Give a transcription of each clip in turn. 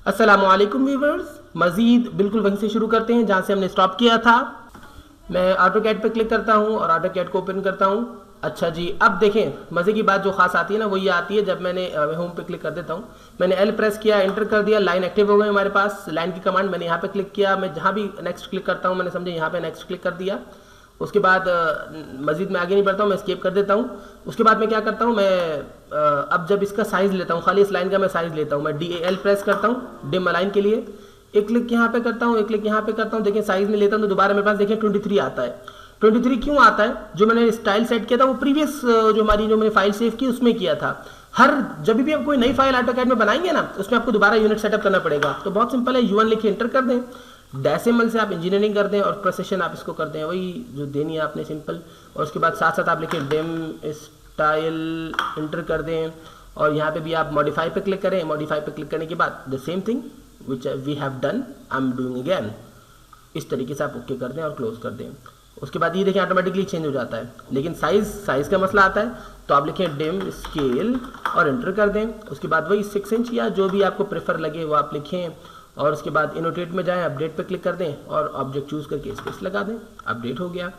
अस्सलामुअलैकुम व्यूवर्स, मज़ीद बिल्कुल वहीं से शुरू करते हैं जहाँ से हमने स्टॉप किया था। मैं ऑटोकैड पे क्लिक करता हूँ और ऑटोकैड को ओपन करता हूँ। अच्छा जी, अब देखें मज़े की बात जो खास आती है ना वो ये आती है जब मैंने होम पे क्लिक कर देता हूँ, मैंने एल प्रेस किया, एंटर कर दिया, लाइन एक्टिव हो गई हमारे पास। लाइन की कमांड मैंने यहाँ पे क्लिक किया, मैं जहाँ भी नेक्स्ट क्लिक करता हूँ मैंने समझे यहाँ पे नेक्स्ट क्लिक कर दिया। उसके बाद मज़ीद मैं आगे नहीं बढ़ता हूँ, मैं स्केप कर देता हूँ। उसके बाद मैं क्या करता हूँ, मैं अब जब इसका साइज़ लेता हूँ, खाली इस लाइन का मैं साइज़ लेता हूँ, मैं DAL प्रेस करता हूँ डिम अलाइन के लिए। एक क्लिक यहाँ पे करता हूँ, एक क्लिक यहाँ पे करता हूँ। देखिए साइज़ में लेता हूँ तो दोबारा मेरे पास देखिए 23 आता है। 23 क्यों आता है? जो मैंने स्टाइल सेट किया था वो प्रीवियस जो मैंने फाइल सेव की उसमें किया था। हर जब भी आप कोई नई फाइल ऑटोकैड में बनाएंगे ना उसमें आपको दोबारा यूनिट सेटअप करना पड़ेगा। तो बहुत सिंपल है, U1 लिखिए, एंटर कर दें, डेसिमल से आप इंजीनियरिंग कर दें और प्रोसेशन आप इसको कर दें, वही जो देनी है आपने सिंपल। और उसके बाद साथ साथ आप लिखिए डिम स्टाइल, एंटर कर दें और यहाँ पे भी आप मॉडिफाई पे क्लिक करें। मॉडिफाई पे क्लिक करने के बाद the same thing which we have done I am doing again, इस तरीके से आप ओके कर दें और क्लोज कर दें। उसके बाद ये देखें ऑटोमेटिकली चेंज हो जाता है, लेकिन साइज़ का मसला आता है तो आप लिखें डिम स्केल और एंटर कर दें। उसके बाद वही 6 इंच या जो भी आपको प्रेफर लगे वो आप लिखें और उसके बाद इनोटेट में जाएं, अपडेट पे क्लिक कर दें और ऑब्जेक्ट चूज़ करके स्पेस लगा दें। अपडेट हो गया,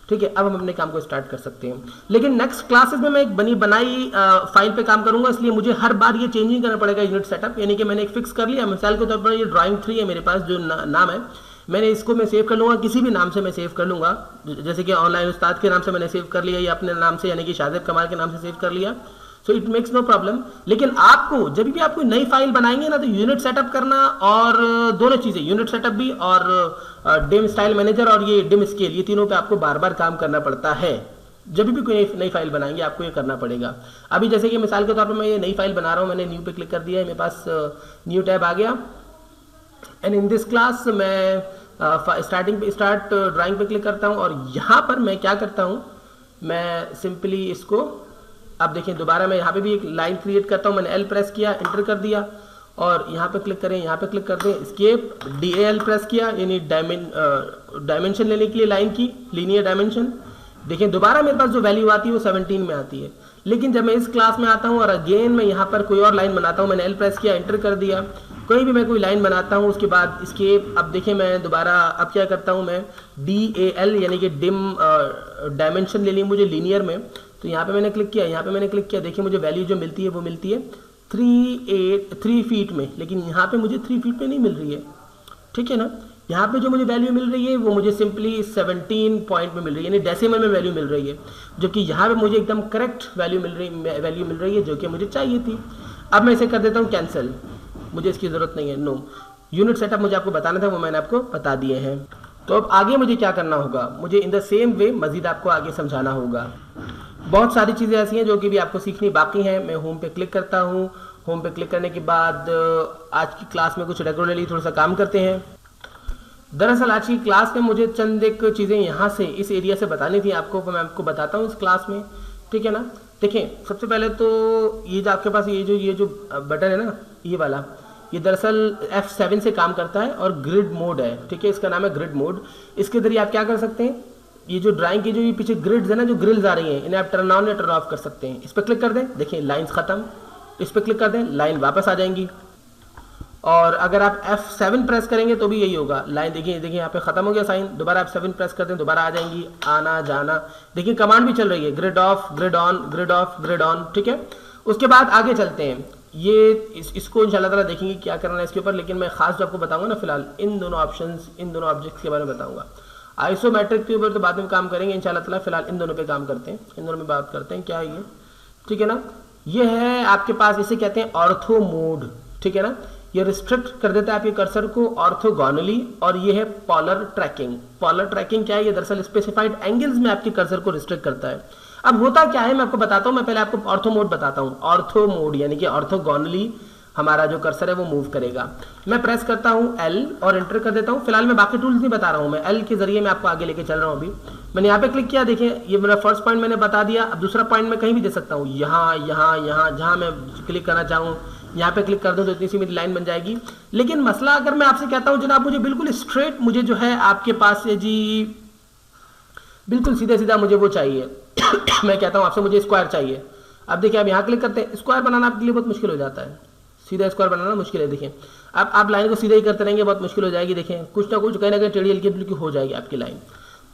ठीक है। अब हम अपने काम को स्टार्ट कर सकते हैं। लेकिन नेक्स्ट क्लासेस में मैं एक बनाई फाइल पे काम करूंगा, इसलिए मुझे हर बार ये चेंज नहीं करना पड़ेगा यूनिट सेटअप। यानी कि मैंने एक फिक्स कर लिया, मिसाल के तौर पर ये ड्राइंग 3 है मेरे पास जो नाम है, मैंने इसको मैं सेव कर लूँगा, किसी भी नाम से मैं सेव कर लूँगा। जैसे कि ऑनलाइन उस्ताद के नाम से मैंने सेव कर लिया या अपने नाम से यानी कि शाहजेब कमाल के नाम से सेव कर लिया, so it makes no problem. लेकिन आपको जब भी आप कोई नई फाइल बनाएंगे ना तो यूनिट सेटअप करना और दोनों चीज़ें, यूनिट सेटअप भी और डिम स्टाइल मैनेजर और ये डिम स्केल, ये तीनों पे आपको बार बार काम करना पड़ता है। जब भी कोई नई फाइल बनाएंगे आपको ये करना पड़ेगा। अभी जैसे कि मिसाल के तौर पर मैं ये नई फाइल बना रहा हूँ, मैंने न्यू पे क्लिक कर दिया है, मेरे पास न्यू टैब आ गया। एंड इन दिस क्लास मैं स्टार्ट ड्राइंग पे क्लिक करता हूँ और यहाँ पर मैं क्या करता हूँ, मैं सिंपली इसको, अब देखिए दोबारा मैं यहाँ पे भी एक लाइन क्रिएट करता हूँ। मैंने एल प्रेस किया, एंटर कर दिया और यहाँ पे क्लिक करें, यहाँ पे क्लिक कर दें, स्केप, DAL प्रेस किया यानी डायमेंशन लेने के लिए लाइन की, लीनियर डायमेंशन। देखिए दोबारा मेरे पास जो वैल्यू आती है वो 17 में आती है। लेकिन जब मैं इस क्लास में आता हूँ और अगेन मैं यहाँ पर कोई और लाइन बनाता हूँ, मैंने एल प्रेस किया, एंटर कर दिया, कोई भी मैं कोई लाइन बनाता हूँ उसके बाद स्केप, अब देखिए मैं दोबारा अब क्या करता हूँ, मैं DAL यानी कि डिम डायमेंशन ले ली मुझे लीनियर में, तो यहाँ पे मैंने क्लिक किया, यहाँ पे मैंने क्लिक किया, देखिए मुझे वैल्यू जो मिलती है वो मिलती है 3 फीट में, लेकिन यहाँ पे मुझे 3 फीट में नहीं मिल रही है, ठीक है ना। यहाँ पे जो मुझे वैल्यू मिल रही है वो मुझे सिंपली 17 पॉइंट में मिल रही है, यानी डेसिमल में वैल्यू मिल रही है, जबकि यहाँ पे मुझे एकदम करेक्ट वैल्यू मिल रही है जो कि मुझे चाहिए थी। अब मैं इसे कर देता हूँ कैंसिल, मुझे इसकी ज़रूरत नहीं है, नो। यूनिट सेटअप मुझे आपको बताना था वो मैंने आपको बता दिए हैं। तो अब आगे मुझे क्या करना होगा, मुझे इन द सेम वे मज़ीद आपको आगे समझाना होगा। बहुत सारी चीज़ें ऐसी हैं जो कि भी आपको सीखनी बाकी हैं। मैं होम पे क्लिक करता हूँ, होम पे क्लिक करने के बाद आज की क्लास में कुछ रेगुलरली थोड़ा सा काम करते हैं। दरअसल आज की क्लास में मुझे चंद एक चीज़ें यहाँ से इस एरिया से बतानी थी आपको, मैं आपको बताता हूँ इस क्लास में, ठीक है ना। देखें सबसे पहले तो ये जो आपके पास ये जो बटन है ना, ये वाला, ये दरअसल F7 से काम करता है और ग्रिड मोड है, ठीक है, इसका नाम है ग्रिड मोड। इसके जरिए आप क्या कर सकते हैं, ये जो ड्राइंग की जो ये पीछे ग्रिड्स है ना, जो ग्रिल्स आ रही हैं, इन्हें आप टर्न ऑन या टर्न ऑफ कर सकते हैं। इस पर क्लिक कर दें, देखिए लाइंस खत्म, इस पर क्लिक कर दें, लाइन वापस आ जाएंगी। और अगर आप F7 प्रेस करेंगे तो भी यही होगा, लाइन देखिए यहाँ पे खत्म हो गया साइन, दोबारा आप 7 प्रेस कर दें, दोबारा आ जाएंगी, आना जाना। देखिए कमांड भी चल रही है, grid of, grid on, grid of, grid on, ठीक है। उसके बाद आगे चलते हैं, ये इसको इंशाल्लाह ताला देखेंगे क्या करना है इसके ऊपर, लेकिन मैं खास जो आपको बताऊंगा ना फिलहाल इन दोनों ऑप्शंस, इन दोनों ऑब्जेक्ट्स के बारे में बताऊंगा। आइसोमेट्रिक के ऊपर तो बाद में काम करेंगे इंशाल्लाह ताला, फिलहाल इन दोनों पे काम करते हैं, इन दोनों में बात करते हैं क्या है ये, ठीक है ना। ये है आपके पास, इसे कहते हैं ऑर्थो मोड, ठीक है ना। ये रिस्ट्रिक्ट कर देता है आपके कर्सर को ऑर्थोगोनली, और ये है पॉलर ट्रैकिंग। पॉलर ट्रैकिंग क्या है, ये दरअसल स्पेसिफाइड एंगल्स में आपके कर्सर को रिस्ट्रिक्ट करता है। अब होता क्या है मैं आपको बताता हूँ, मैं पहले आपको ऑर्थो मोड बताता हूँ। ऑर्थो मोड यानी कि ऑर्थोगोनली हमारा जो कर्सर है वो मूव करेगा। मैं प्रेस करता हूँ L और एंटर कर देता हूँ। फिलहाल मैं बाकी टूल्स नहीं बता रहा हूँ, मैं L के जरिए मैं आपको आगे लेके चल रहा हूँ। अभी मैंने यहाँ पे क्लिक किया, देखिए ये मेरा फर्स्ट पॉइंट मैंने बता दिया। अब दूसरा पॉइंट मैं कहीं भी दे सकता हूँ, यहाँ यहाँ यहाँ, जहाँ मैं क्लिक करना चाहूँ यहाँ पे क्लिक कर दूँ तो इतनी सी मेरी लाइन बन जाएगी। लेकिन मसला अगर मैं आपसे कहता हूँ जनाब मुझे बिल्कुल स्ट्रेट, मुझे जो है आपके पास से जी बिल्कुल सीधा सीधा मुझे वो चाहिए मैं कहता हूँ आपसे मुझे स्क्वायर चाहिए। अब देखिए आप यहाँ क्लिक करते हैं, स्क्वायर बनाना आपके लिए बहुत मुश्किल हो जाता है। सीधा स्क्वायर बनाना मुश्किल है। देखें अब आप लाइन को सीधा ही करते रहेंगे, बहुत मुश्किल हो जाएगी। देखें कुछ ना कुछ कहीं ना कहीं टेढ़ी हल्की फुल्की हो जाएगी आपकी लाइन।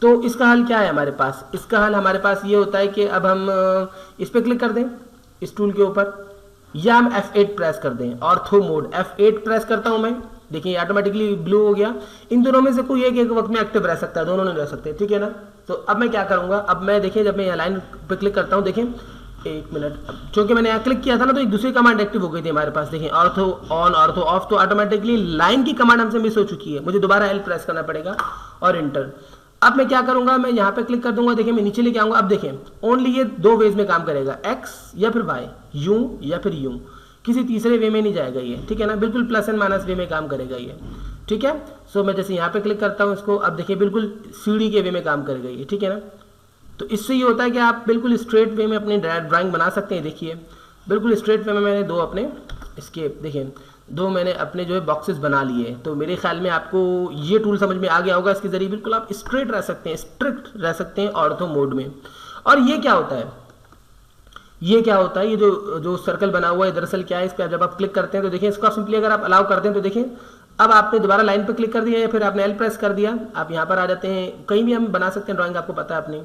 तो इसका हल क्या है हमारे पास? इसका हल हमारे पास ये होता है कि अब हम इस पर क्लिक कर दें इस टूल के ऊपर, या हम F8 प्रेस कर दें, ऑर्थो मोड F8 प्रेस करता हूं मैं। देखिए ऑटोमेटिकली ब्लू हो गया। इन दोनों में से कोई एक वक्त में एक्टिव रह सकता है, दोनों नहीं रह सकते, ठीक है ना। तो अब मैं क्या करूंगा, अब मैं देखिए जब मैं यहाँ लाइन पे क्लिक करता हूँ, देखें एक मिनट, क्योंकि मैंने यहाँ क्लिक किया था ना तो एक दूसरी कमांड एक्टिव हो गई थी हमारे पास। देखें ऑर्थो ऑन ऑर्थो ऑफ, तो ऑटोमेटिकली लाइन की कमांड हमसे मिस हो चुकी है, मुझे दोबारा L प्रेस करना पड़ेगा और इंटर। अब मैं क्या करूंगा, मैं यहाँ पे क्लिक कर दूंगा। देखिए मैं नीचे लेके आऊंगा। अब देखें ओनली ये दो वेज में काम करेगा, एक्स या फिर वाई, यूं या फिर यूं, किसी तीसरे वे में नहीं जाएगा ये, ठीक है ना। बिल्कुल प्लस एंड माइनस वे में काम करेगा ये, ठीक है। सो मैं जैसे यहाँ पे क्लिक करता हूँ इसको, अब देखिए बिल्कुल सीढ़ी के वे में काम करेगा ये, ठीक है ना। तो इससे ये होता है कि आप बिल्कुल स्ट्रेट वे में अपनी ड्राइंग बना सकते हैं। देखिए बिल्कुल स्ट्रेट वे में मैंने दो अपने इसके देखिए दो मैंने अपने जो है बॉक्सेस बना लिए। तो मेरे ख्याल में आपको ये टूल समझ में आ गया होगा। इसके जरिए बिल्कुल आप स्ट्रेट रह सकते हैं, स्ट्रिक्ट रह सकते हैं ऑर्थो मोड में। और ये क्या होता है, ये क्या होता है, ये जो सर्कल बना हुआ है दरअसल क्या है, इस पर जब आप क्लिक करते हैं तो देखिए इसको सिंपली अगर आप अलाउ करते हैं तो देखिए अब आपने दोबारा लाइन पर क्लिक कर दिया या फिर आपने L प्रेस कर दिया, आप यहाँ पर आ जाते हैं। कहीं भी हम बना सकते हैं ड्राइंग, आपको पता है अपनी।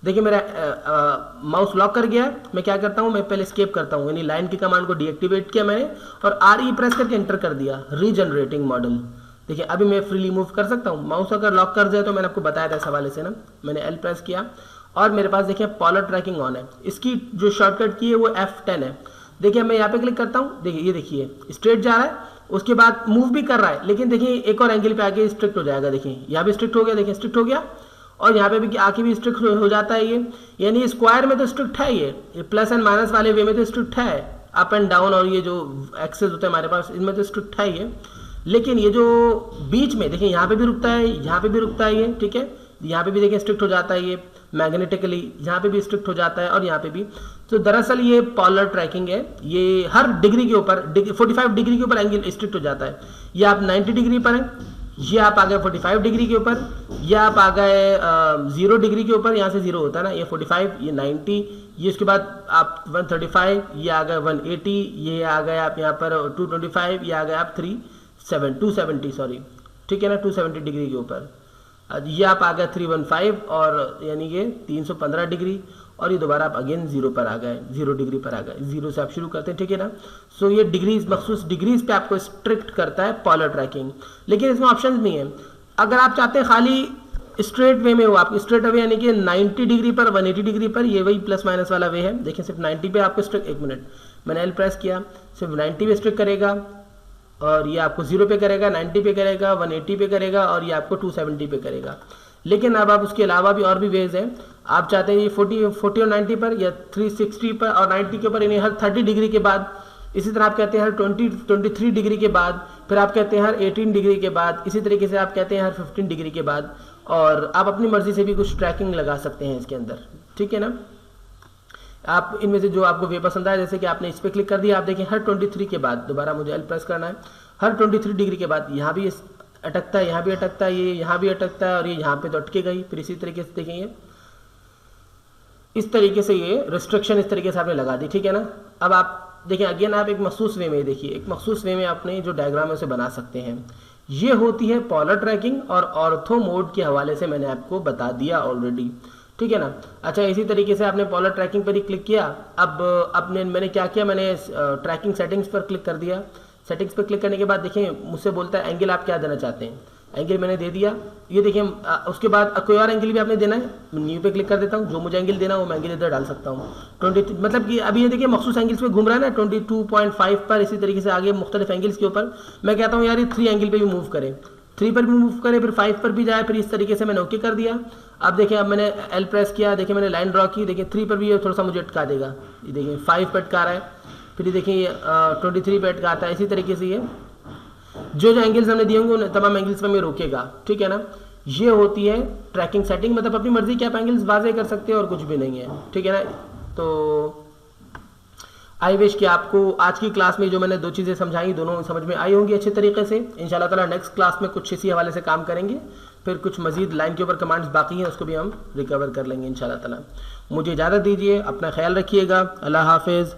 देखिए मेरा माउस लॉक कर गया। मैं क्या करता हूँ, मैं पहले एस्केप करता हूँ, यानी लाइन की कमांड को डीएक्टिवेट किया मैंने और RE प्रेस करके एंटर कर दिया, रीजनरेटिंग मॉडल। देखिए अभी मैं फ्रीली मूव कर सकता हूँ। माउस अगर लॉक कर जाए तो मैंने आपको बताया था इस हवाले से ना, मैंने L प्रेस किया और मेरे पास देखिए पॉलर ट्रैकिंग ऑन है। इसकी जो शॉर्टकट की है वो F10 है। देखिए मैं यहाँ पे क्लिक करता हूँ, देखिए ये देखिए स्ट्रेट जा रहा है, उसके बाद मूव भी कर रहा है, लेकिन देखिए एक और एंगल पे आके स्ट्रिक्ट हो जाएगा। देखिए यहाँ भी स्ट्रिक्ट हो गया, देखिए स्ट्रिक्ट हो गया और यहाँ पे भी आके भी स्ट्रिक्ट हो जाता है ये। यानी स्क्वायर में तो स्ट्रिक्ट है ये प्लस एंड माइनस वाले वे में तो स्ट्रिक्ट है, अप एंड डाउन और ये जो एक्सेस होते हैं हमारे पास इनमें तो स्ट्रिक्ट है ये। लेकिन ये जो बीच में देखिए यहाँ पे भी रुकता है, यहाँ पे भी रुकता है ये, ठीक है। यहाँ पे भी देखिए स्ट्रिक्ट हो जाता है ये मैग्नेटिकली, यहाँ पे भी स्ट्रिक्ट हो जाता है और यहाँ पे भी। तो दरअसल ये पॉलर ट्रैकिंग है, ये हर डिग्री के ऊपर 45 डिग्री के ऊपर एंगल स्ट्रिक्ट हो जाता है। ये आप 90 डिग्री पर है, ये आप आ गए 45 डिग्री के ऊपर, ये आप आ गए 0 डिग्री के ऊपर, यहाँ से 0 होता है ना, ये 45, ये 90, ये उसके बाद आप 135, ये आ गए 180, ये आ गए आप यहाँ पर 225, ये आ गए आप 270 सॉरी, ठीक है ना, 270 डिग्री के ऊपर। ये आप आ गए 315 और यानी कि 315 डिग्री और ये दोबारा आप अगेन 0 पर आ गए, 0 डिग्री पर आ गए। 0 से आप शुरू करते हैं, ठीक है ना। सो ये डिग्रीज मखसूस डिग्रीज पे आपको स्ट्रिक्ट करता है पॉलर ट्रैकिंग। लेकिन इसमें ऑप्शन नहीं है। अगर आप चाहते हैं खाली स्ट्रेट वे में हो, आप स्ट्रेट वे यानी कि 90 डिग्री पर 180 डिग्री पर, ये वही प्लस माइनस वाला वे है। देखिए सिर्फ 90 पे आपको स्ट्रिक्ट, एक मिनट मैंने L प्रेस किया, सिर्फ 90 पे स्ट्रिक्ट करेगा और ये आपको 0 पे करेगा, 90 पे करेगा, 180 पे करेगा और ये आपको 270 पे करेगा। लेकिन अब आप उसके अलावा भी और भी वेज हैं। आप चाहते हैं ये 40 और 90 पर या 360 पर और 90 के ऊपर, यानी हर 30 डिग्री के बाद। इसी तरह आप कहते हैं हर 23 डिग्री के बाद, फिर आप कहते हैं हर 18 डिग्री के बाद, इसी तरीके से आप कहते हैं हर 15 डिग्री के बाद। और आप अपनी मर्जी से भी कुछ ट्रैकिंग लगा सकते हैं इसके अंदर, ठीक है ना। आप इनमें से जो आपको वे पसंद आए, जैसे कि आपने इस पर क्लिक कर दिया, आप देखिए हर 23 के बाद दोबारा मुझे L प्रेस करना है, हर 23 डिग्री के बाद यहाँ भी अटकता है, यहाँ भी अटकता है, ये यहाँ भी अटकता है और ये यहाँ पे तो अटकेगा ही। फिर इसी तरीके से देखेंगे, इस तरीके से ये रिस्ट्रिक्शन इस तरीके से आपने लगा दी, ठीक है ना। अब आप देखिए अगेन आप एक मखसूस वे में, देखिए एक मखसूस वे में आपने जो डायग्राम है उसे बना सकते हैं। ये होती है पॉलर ट्रैकिंग और ऑर्थो मोड के हवाले से मैंने आपको बता दिया ऑलरेडी, ठीक है ना। अच्छा इसी तरीके से आपने पॉलर ट्रैकिंग पर ही क्लिक किया। अब मैंने क्या किया, मैंने ट्रैकिंग सेटिंग्स पर क्लिक कर दिया। सेटिंग्स पर क्लिक करने के बाद देखिए मुझसे बोलता है एंगल आप क्या देना चाहते हैं। एंगल मैंने दे दिया। ये देखिए उसके बाद कोई और एंगल भी आपने देना है, न्यू पे क्लिक कर देता हूँ। जो मुझे एंगल देना है वो मैं एंगल इधर डाल सकता हूँ। 20 मतलब कि अभी ये देखिए मखसूस एंगल्स पे घूम रहा है ना, 22.5 पर। इसी तरीके से आगे मुख्तलिफ एंगल्स के ऊपर मैं कहता हूँ यार ये 3 एंगल पे भी मूव करें, 3 पर भी मूव करे, फिर 5 पर भी जाए, फिर इस तरीके से मैंने ओके कर दिया। अब देखिए अब मैंने L प्रेस किया, देखिए मैंने लाइन ड्रॉ की, देखिए 3 पर भी ये थोड़ा सा मुझे अटका देगा। ये देखिए 5 पर अटका रहा है, फिर देखिए 23 पर अटकाता है। इसी तरीके से ये जो एंगल्स हमने दिए होंगे उन तमाम एंगल्स पर मैं रोकेगा, ठीक है ना। ये होती है ट्रैकिंग सेटिंग, मतलब अपनी मर्जी के आप एंगल्स वाज़े कर सकते हैं और कुछ भी नहीं है, ठीक है ना। तो आई विश कि आपको आज की क्लास में जो मैंने 2 चीज़ें समझाई दोनों समझ में आई होंगी अच्छे तरीके से। इंशाल्लाह ताला नेक्स्ट क्लास में कुछ इसी हवाले से काम करेंगे, फिर कुछ मजीद लाइन के ऊपर कमांड्स बाकी हैं उसको भी हम रिकवर कर लेंगे इंशाल्लाह ताला। मुझे इजाज़त दीजिए, अपना ख्याल रखिएगा। अल्लाह हाफिज़।